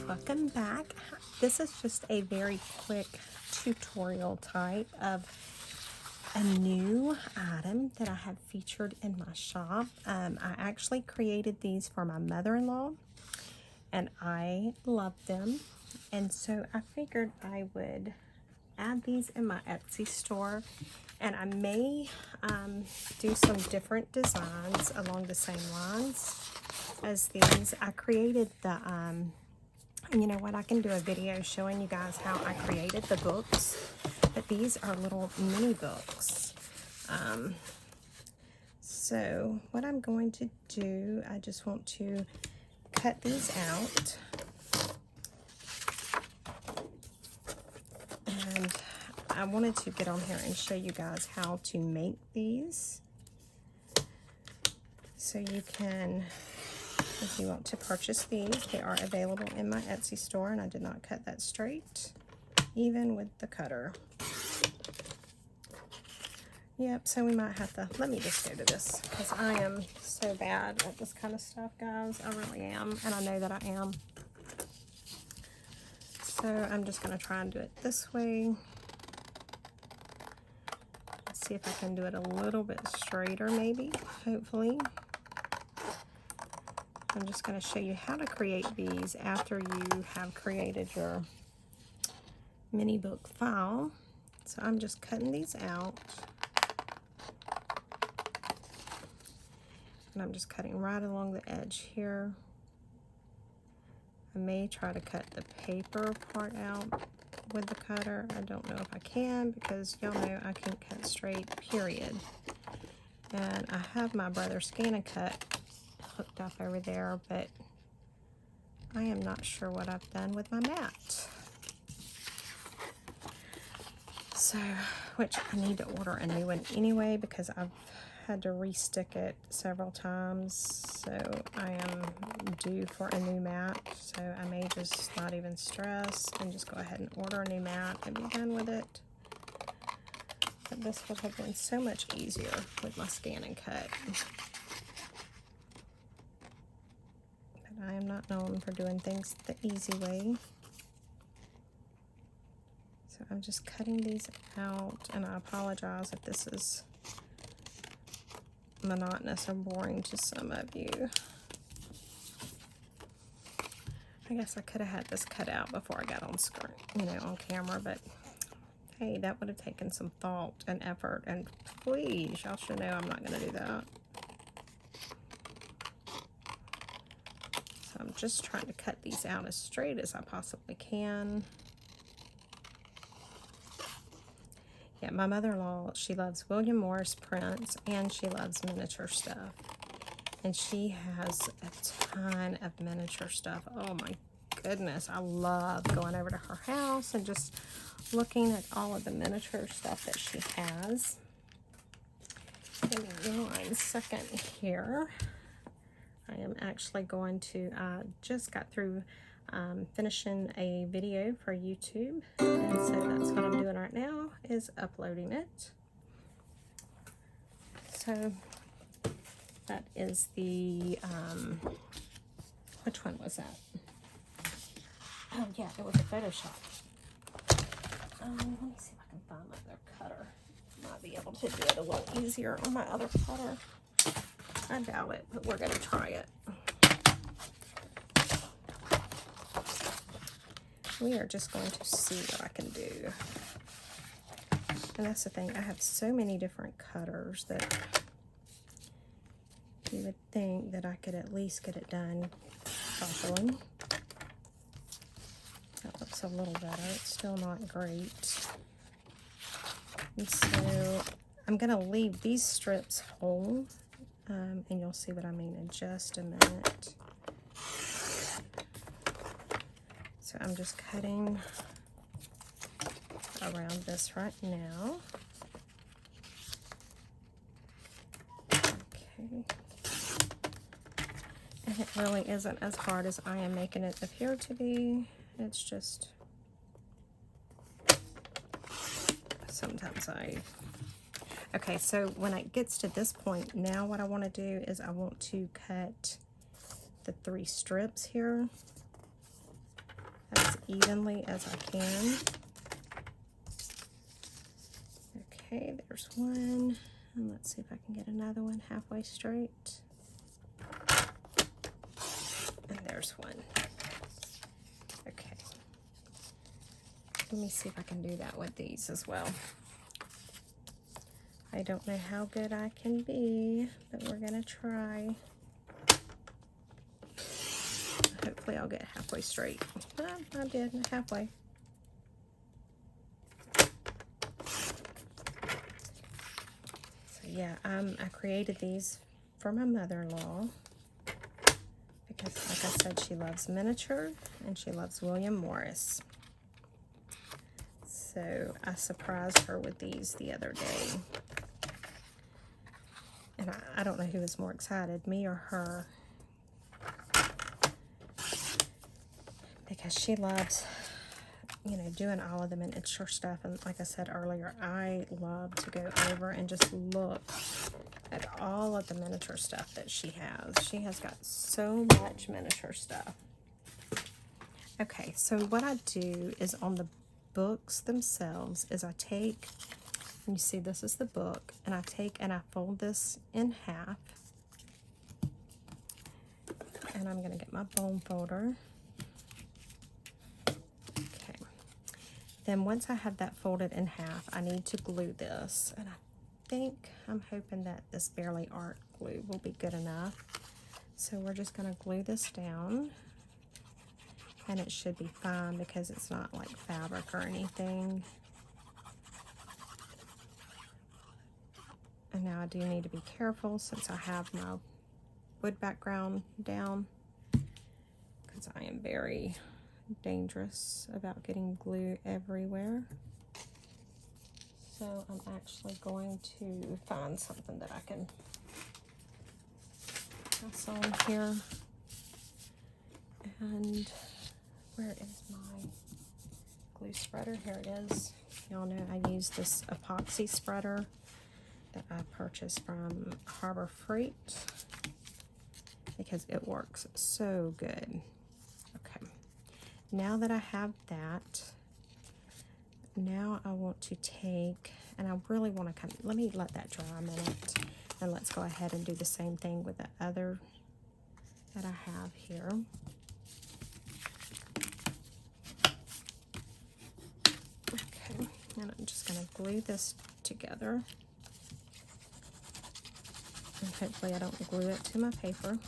Welcome back. This is just a very quick tutorial type of a new item that I have featured in my shop. I actually created these for my mother-in-law and I love them, and so I figured I would add these in my Etsy store, and I may do some different designs along the same lines as these. I created the you know what, I can do a video showing you guys how I created the books, but these are little mini books. So what I'm going to do, I just want to cut these out, and I wanted to get on here and show you guys how to make these, so you can, if you want to purchase these, they are available in my Etsy store, and I did not cut that straight, even with the cutter. Yep, so we might have to, let me just go to this, because I am so bad at this kind of stuff, guys. I really am, and I know that I am. So I'm just going to try and do it this way. Let's see if I can do it a little bit straighter, maybe, hopefully. I'm just going to show you how to create these after you have created your mini book file. So I'm just cutting these out. And I'm just cutting right along the edge here. I may try to cut the paper part out with the cutter. I don't know if I can, because y'all know I can't cut straight, period. And I have my brother's Scan and Cut hooked up over there, but I am not sure what I've done with my mat. So, which I need to order a new one anyway, because I've had to restick it several times, so I am due for a new mat. So I may just not even stress and just go ahead and order a new mat and be done with it. But this would have been so much easier with my Scan and Cut. I am not known for doing things the easy way. So I'm just cutting these out, and I apologize if this is monotonous or boring to some of you. I guess I could have had this cut out before I got on screen, you know, on camera, but hey, that would have taken some thought and effort, and please, y'all should know I'm not going to do that. I'm just trying to cut these out as straight as I possibly can. Yeah, my mother-in-law, she loves William Morris prints, and she loves miniature stuff. And she has a ton of miniature stuff. Oh my goodness, I love going over to her house and just looking at all of the miniature stuff that she has. Give me 1 second here. I am actually going to, just got through finishing a video for YouTube, and so that's what I'm doing right now, is uploading it. So that is the, which one was that? Oh yeah, it was a Photoshop. Let me see if I can find my other cutter. Might be able to do it a little easier on my other cutter. I doubt it, but we're going to try it. We are just going to see what I can do. And that's the thing, I have so many different cutters that you would think that I could at least get it done properly. That looks a little better. It's still not great. And so I'm going to leave these strips whole. And you'll see what I mean in just a minute. So I'm just cutting around this right now. Okay. And it really isn't as hard as I am making it appear to be. It's just, sometimes I Okay, so when it gets to this point, now what I want to do is I want to cut the 3 strips here as evenly as I can. Okay, there's one. And let's see if I can get another one halfway straight. And there's one. Okay. Let me see if I can do that with these as well. I don't know how good I can be, but we're gonna try. Hopefully I'll get halfway straight. Ah, I did, halfway. So yeah, I created these for my mother-in-law because, like I said, she loves miniature and she loves William Morris. So I surprised her with these the other day. And I don't know who was more excited, me or her. Because she loves, you know, doing all of the miniature stuff. And like I said earlier, I love to go over and just look at all of the miniature stuff that she has. She has got so much miniature stuff. Okay, so what I do is on the books themselves is I take, you see this is the book, and I take and I fold this in half. And I'm going to get my bone folder. Okay. Then once I have that folded in half, I need to glue this. And I'm hoping that this Barely Art glue will be good enough. So we're just going to glue this down. And it should be fine because it's not like fabric or anything. And now I do need to be careful since I have my wood background down, because I am very dangerous about getting glue everywhere. So I'm actually going to find something that I can pass on here. And where is my glue spreader? Here it is. Y'all know I use this epoxy spreader that I purchased from Harbor Freight because it works so good. Okay, now that I have that, now I want to take, and I really want to let me let that dry a minute, and let's go ahead and do the same thing with the other that I have here. Okay, and I'm just going to glue this together. And hopefully I don't glue it to my paper.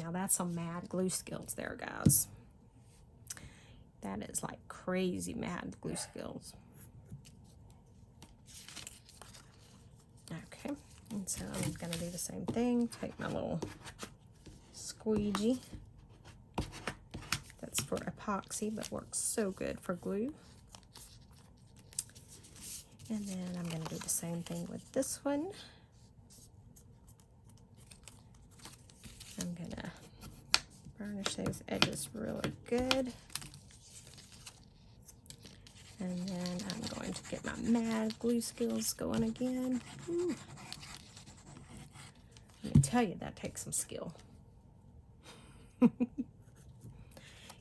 Now that's some mad glue skills there, guys. That is like crazy mad glue skills. Okay, and so I'm gonna do the same thing. Take my little squeegee. That's for epoxy, but works so good for glue. And then I'm going to do the same thing with this one. I'm going to burnish those edges really good. And then I'm going to get my mad glue skills going again. Ooh. Let me tell you, that takes some skill.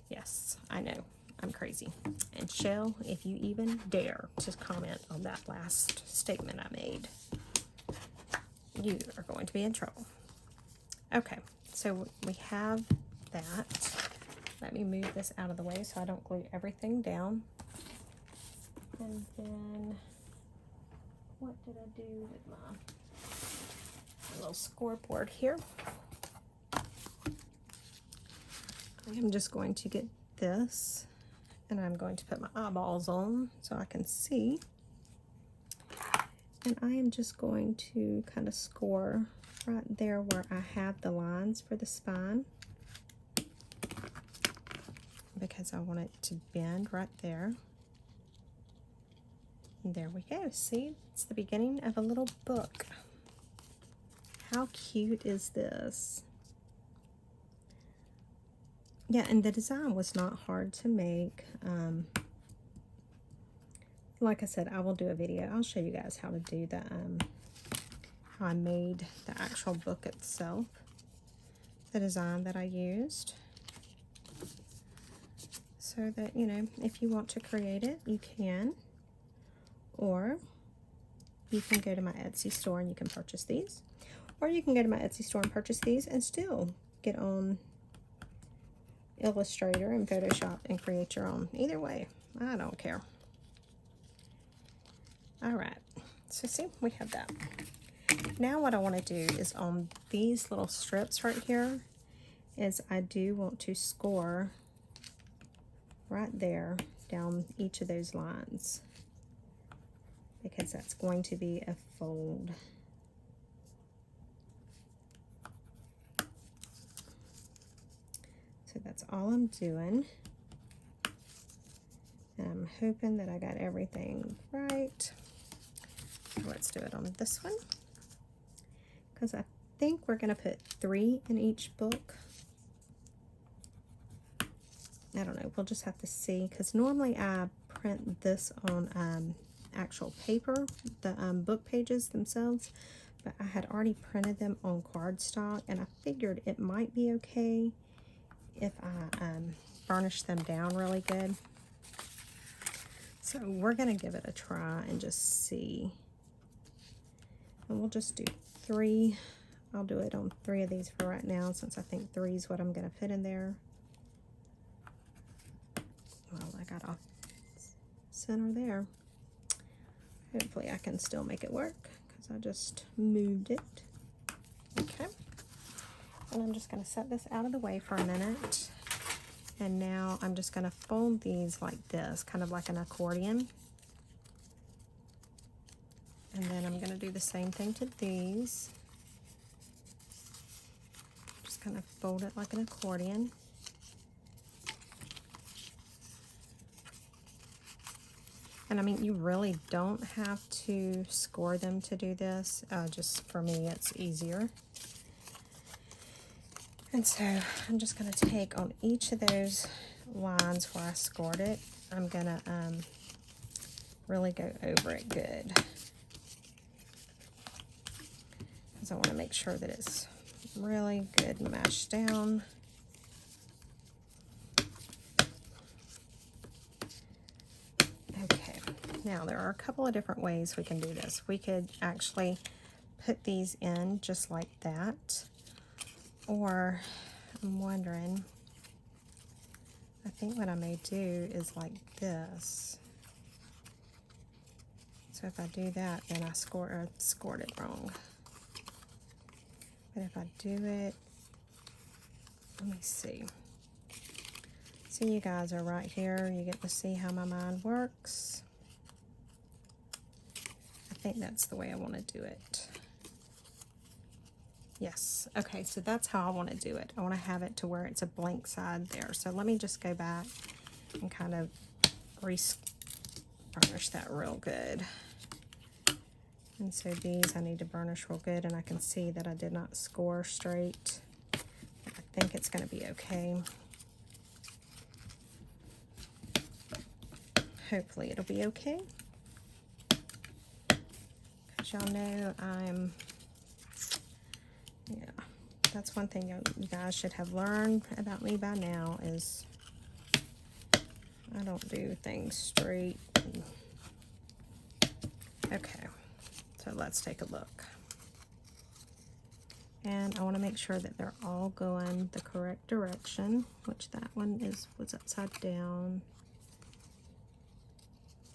Yes, I know. I'm crazy. And Chelle, if you even dare to comment on that last statement I made, you are going to be in trouble. Okay, so we have that. Let me move this out of the way so I don't glue everything down. And then, what did I do with my little scoreboard here? I am just going to get this, and I'm going to put my eyeballs on so I can see. And I am just going to kind of score right there where I have the lines for the spine, because I want it to bend right there. And there we go. See, it's the beginning of a little book. How cute is this? Yeah, and the design was not hard to make. like I said, I will do a video. I'll show you guys how to do the, how I made the actual book itself, the design that I used. So that, you know, if you want to create it, you can. Or you can go to my Etsy store and you can purchase these. Or you can go to my Etsy store and purchase these and still get on Illustrator and Photoshop and create your own. Either way, I don't care. Alright, so see, we have that. Now what I want to do is on these little strips right here, is I do want to score right there down each of those lines, because that's going to be a fold. So that's all I'm doing. And I'm hoping that I got everything right. So let's do it on this one, because I think we're going to put 3 in each book. I don't know, we'll just have to see, because normally I print this on actual paper, the book pages themselves, but I had already printed them on cardstock, and I figured it might be okay if I varnish them down really good. So we're going to give it a try and just see. And we'll just do 3. I'll do it on 3 of these for right now, since I think 3 is what I'm going to put in there. Well, I got off center there. Hopefully I can still make it work, because I just moved it. Okay. And I'm just going to set this out of the way for a minute. And now I'm just going to fold these like this, kind of like an accordion. And then I'm going to do the same thing to these. Just kind of fold it like an accordion. And I mean, you really don't have to score them to do this. Just for me, it's easier. And so I'm just going to take on each of those lines where I scored it. I'm going to really go over it good, because I want to make sure that it's really good mashed down. Okay, now there are a couple of different ways we can do this. We could actually put these in just like that, or I'm wondering, I think what I may do is like this. So if I do that, then I scored it wrong. But if I do it, let me see. So you guys are right here. You get to see how my mind works. I think that's the way I want to do it. Yes. Okay, so that's how I want to do it. I want to have it to where it's a blank side there. So let me just go back and kind of burnish that real good. And so these I need to burnish real good, and I can see that I did not score straight. I think it's going to be okay. Hopefully it'll be okay. Because y'all know yeah, that's one thing you guys should have learned about me by now, is I don't do things straight. Okay, so let's take a look. And I want to make sure that they're all going the correct direction, which that one was upside down.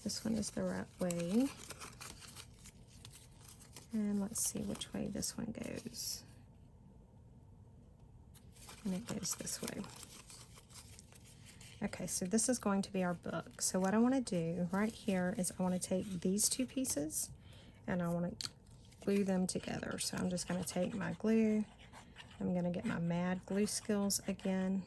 This one is the right way. And let's see which way this one goes. And it goes this way. Okay, so this is going to be our book. So what I want to do right here is I want to take these 2 pieces and I want to glue them together. So I'm just going to take my glue. I'm going to get my mad glue skills again.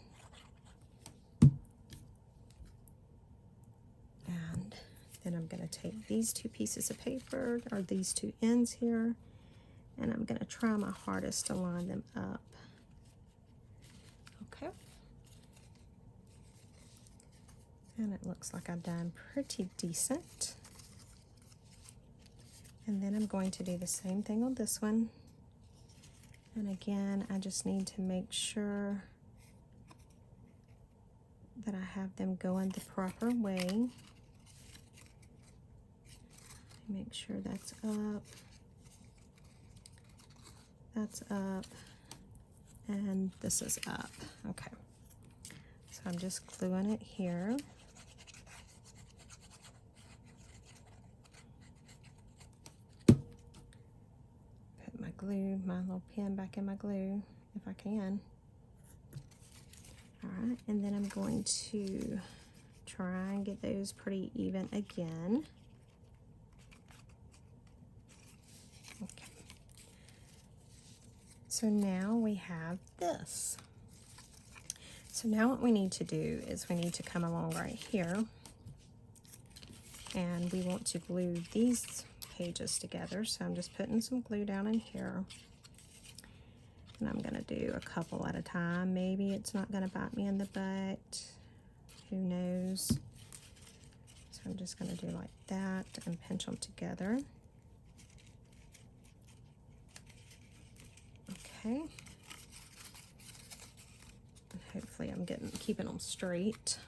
And then I'm going to take these 2 pieces of paper, or these 2 ends here, and I'm going to try my hardest to line them up. Okay. And it looks like I've done pretty decent. And then I'm going to do the same thing on this one. And again, I just need to make sure that I have them going the proper way. Make sure that's up, and this is up. Okay, so I'm just gluing it here. Put my glue, my little pen back in my glue if I can. All right, and then I'm going to try and get those pretty even again. Okay. So now we have this. So now what we need to do is we need to come along right here, and we want to glue these pages together. So I'm just putting some glue down in here, and I'm gonna do a couple at a time. Maybe it's not gonna bite me in the butt, who knows. So I'm just gonna do like that and pinch them together. Okay. And hopefully I'm keeping them straight.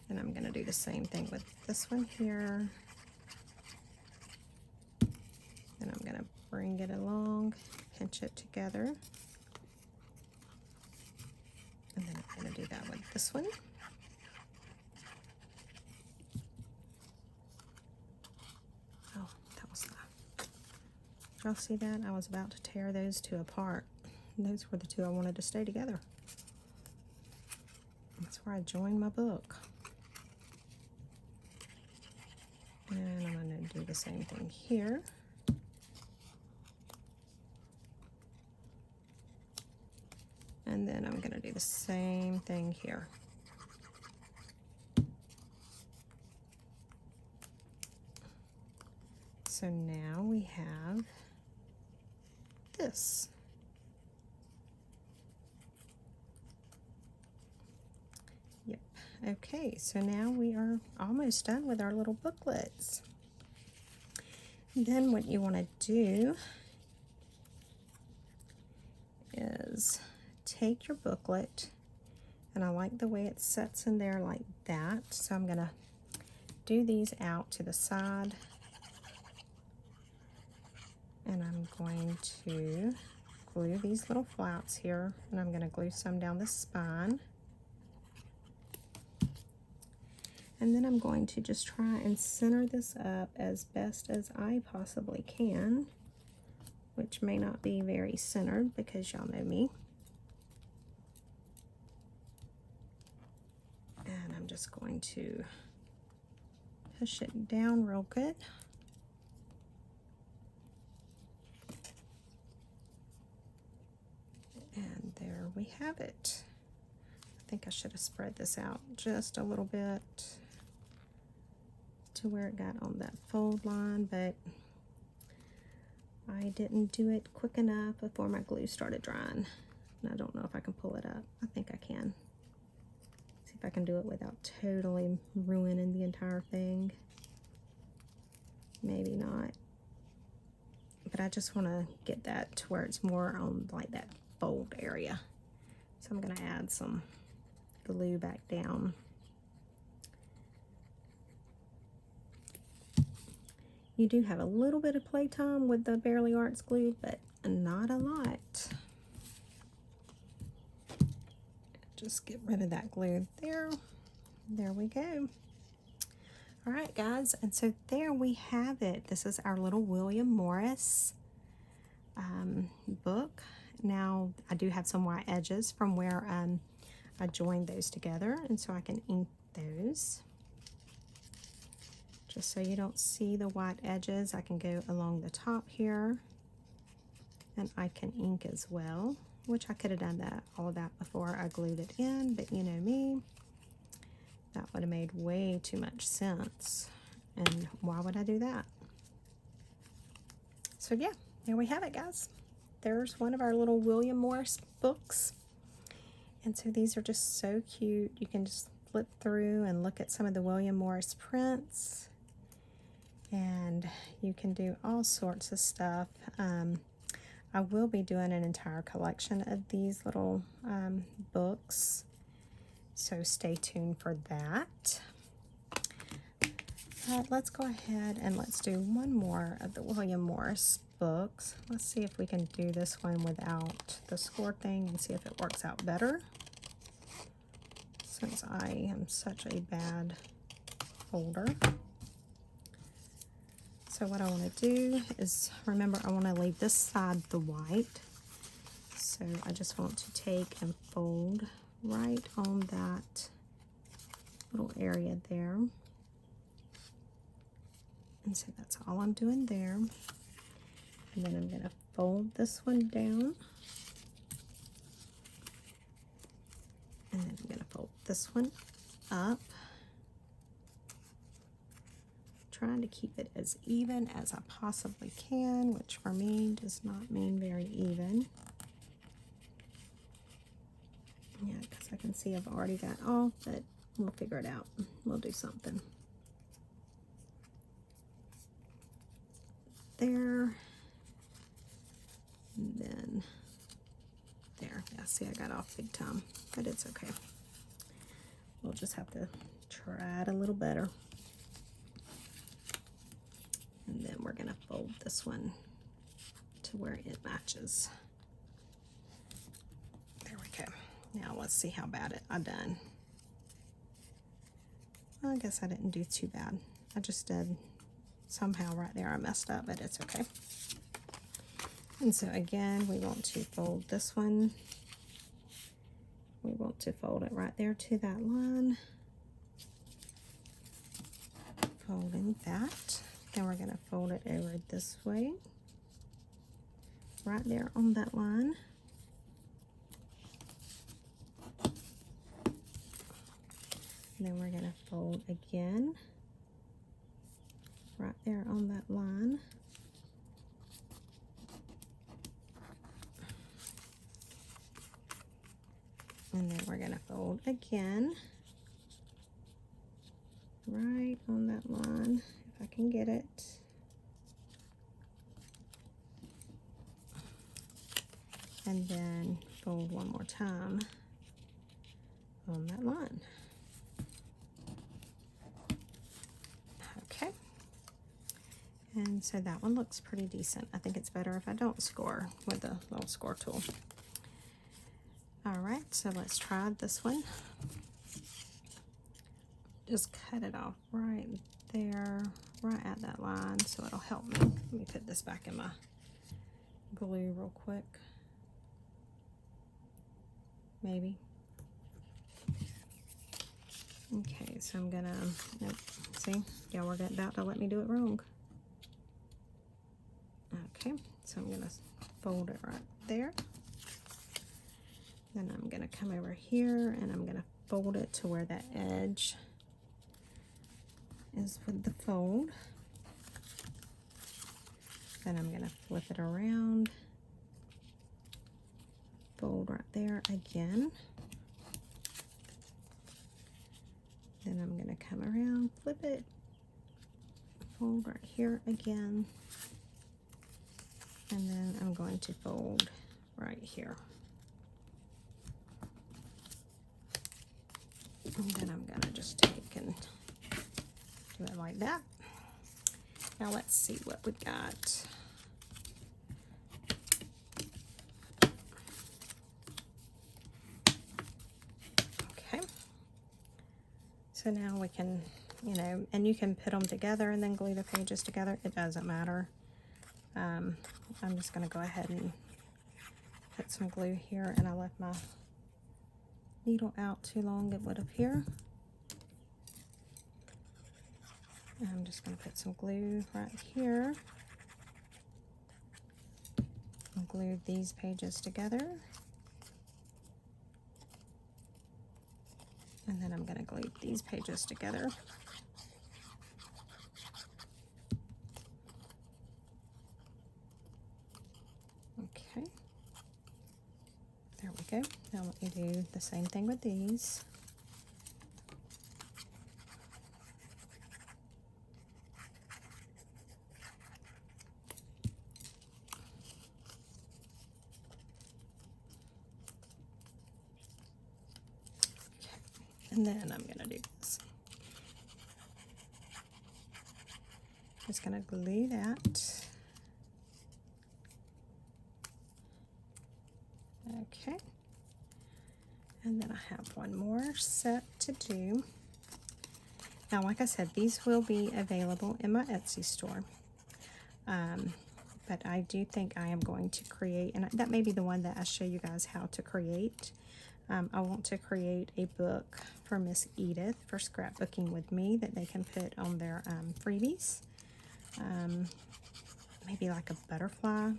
And I'm gonna do the same thing with this one here. And I'm gonna bring it along, pinch it together. And then I'm gonna do that with this one. Oh, that was that. Did y'all see that? I was about to tear those two apart. Those were the two I wanted to stay together. That's where I joined my book. And I'm going to do the same thing here. And then I'm going to do the same thing here. So now we have this. Yep. Okay, so now we are almost done with our little booklets. Then what you want to do is take your booklet, and I like the way it sets in there like that, so I'm going to do these out to the side, and I'm going to glue these little flouts here, and I'm going to glue some down the spine. And then I'm going to just try and center this up as best as I possibly can, which may not be very centered because y'all know me. And I'm just going to push it down real good. And there we have it. I think I should have spread this out just a little bit to where it got on that fold line, but I didn't do it quick enough before my glue started drying. And I don't know if I can pull it up. I think I can. See if I can do it without totally ruining the entire thing. Maybe not. But I just want to get that to where it's more on like that fold area. So I'm going to add some glue back down. You do have a little bit of playtime with the Barely Arts glue, but not a lot. Just get rid of that glue there. There we go. All right, guys, and so there we have it. This is our little William Morris book. Now, I do have some white edges from where I joined those together, and so I can ink those. Just so you don't see the white edges, I can go along the top here, and I can ink as well, which I could have done all of that before I glued it in, but you know me, that would have made way too much sense, and why would I do that? So yeah, there we have it, guys. There's one of our little William Morris books, and so these are just so cute. You can just flip through and look at some of the William Morris prints. and you can do all sorts of stuff. I will be doing an entire collection of these little books, so stay tuned for that. But let's go ahead and let's do one more of the William Morris books. Let's see if we can do this one without the score thing and see if it works out better, since I am such a bad folder. So what I want to do is, remember, I want to leave this side the white. So I just want to take and fold right on that little area there. And so that's all I'm doing there. And then I'm going to fold this one down. And then I'm going to fold this one up. Trying to keep it as even as I possibly can, which for me does not mean very even. Yeah, because I can see I've already got off, but we'll figure it out. We'll do something. There. And then there. Yeah, see, I got off big time, but it's okay. We'll just have to try it a little better. And then we're going to fold this one to where it matches. There we go. Now let's see how bad I done. Well, I guess I didn't do too bad. I just did somehow right there I messed up, but it's okay. And so again, we want to fold this one. We want to fold it right there to that line. Folding that. Then we're going to fold it over this way, right there on that line. And then we're going to fold again, right there on that line. And then we're going to fold again, right on that line. I can get it. And then fold one more time on that line. Okay. And so that one looks pretty decent. I think it's better if I don't score with the little score tool. All right, so let's try this one. Just cut it off right there, right at that line, so it'll help me. Let me put this back in my glue real quick. Maybe. Okay, so I'm gonna, nope, see, y'all were about to let me do it wrong. Okay, so I'm gonna fold it right there. Then I'm gonna come over here and I'm gonna fold it to where that edge is with the fold. Then I'm going to flip it around, fold right there again. Then I'm going to come around, flip it, fold right here again, and then I'm going to fold right here. And then I'm going to just take and do it like that. Now let's see what we got. Okay. So now we can, you know, and you can put them together and then glue the pages together. It doesn't matter. I'm just going to go ahead and put some glue here, and I left my needle out too long. It would appear. I'm just going to put some glue right here and glue these pages together. And then I'm going to glue these pages together. Okay. There we go. Now let me do the same thing with these. And then I'm going to do this. Just going to glue that. Okay. And then I have one more set to do. Now, like I said, these will be available in my Etsy store. But I do think I am going to create, and that may be the one that I show you guys how to create. I want to create a book for Miss Edith for scrapbooking with me that they can put on their freebies. Maybe like a butterfly,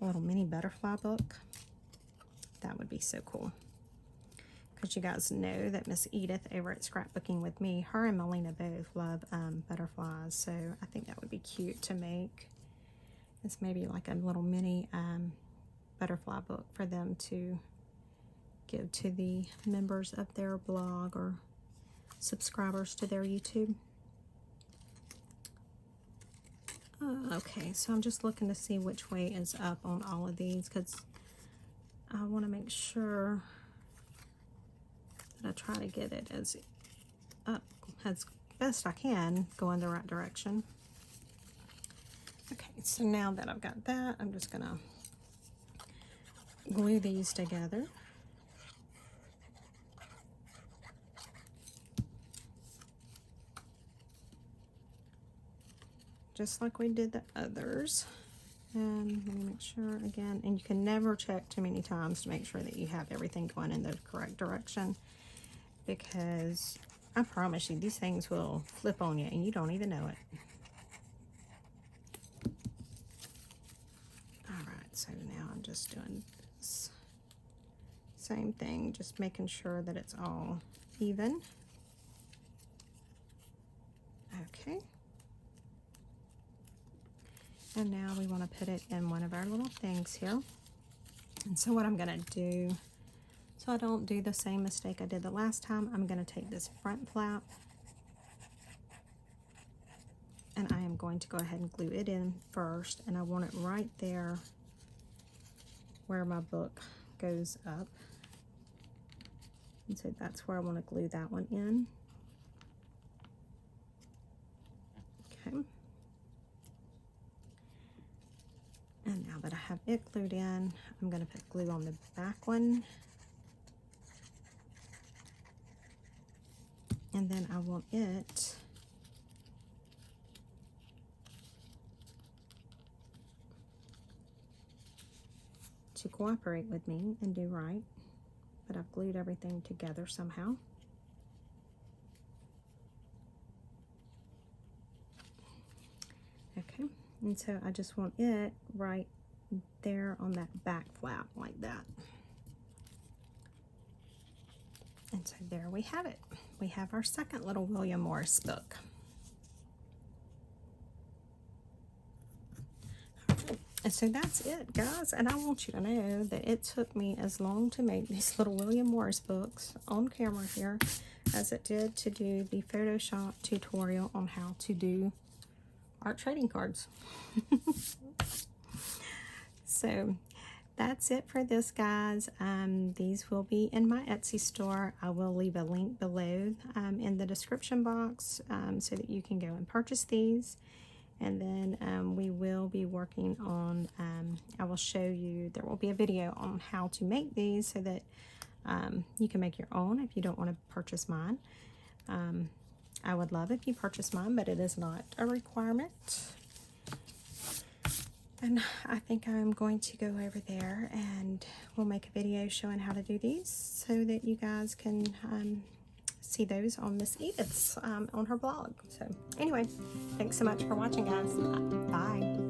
a little mini butterfly book. That would be so cool. Because you guys know that Miss Edith over at Scrapbooking with Me, her and Melina both love butterflies. So I think that would be cute to make. It's maybe like a little mini butterfly book for them to give to the members of their blog or subscribers to their YouTube. Okay, so I'm just looking to see which way is up on all of these because I want to make sure that I try to get it as up as best I can, go in the right direction. Okay, so now that I've got that, I'm just gonna glue these together. Just like we did the others. And let me make sure again, and you can never check too many times to make sure that you have everything going in the correct direction, because I promise you these things will flip on you and you don't even know it. Alright, so now I'm just doing this same thing, just making sure that it's all even. Okay. And now we want to put it in one of our little things here. And so what I'm going to do, so I don't do the same mistake I did the last time, I'm going to take this front flap and I am going to go ahead and glue it in first. And I want it right there where my book goes up. And so that's where I want to glue that one in. Okay. And now that I have it glued in, I'm going to put glue on the back one. And then I want it to cooperate with me and do right. But I've glued everything together somehow. Okay. And so I just want it right there on that back flap like that. And so there we have it. We have our second little William Morris book. And so that's it, guys. And I want you to know that it took me as long to make these little William Morris books on camera here as it did to do the Photoshop tutorial on how to do art trading cards. So that's it for this, guys. These will be in my Etsy store. I will leave a link below in the description box so that you can go and purchase these. And then we will be working on, I will show you, there will be a video on how to make these so that you can make your own if you don't want to purchase mine. I would love if you purchase mine, but it is not a requirement. And I think I'm going to go over there and we'll make a video showing how to do these so that you guys can see those on Miss Edith's on her blog. So anyway, thanks so much for watching, guys. Bye.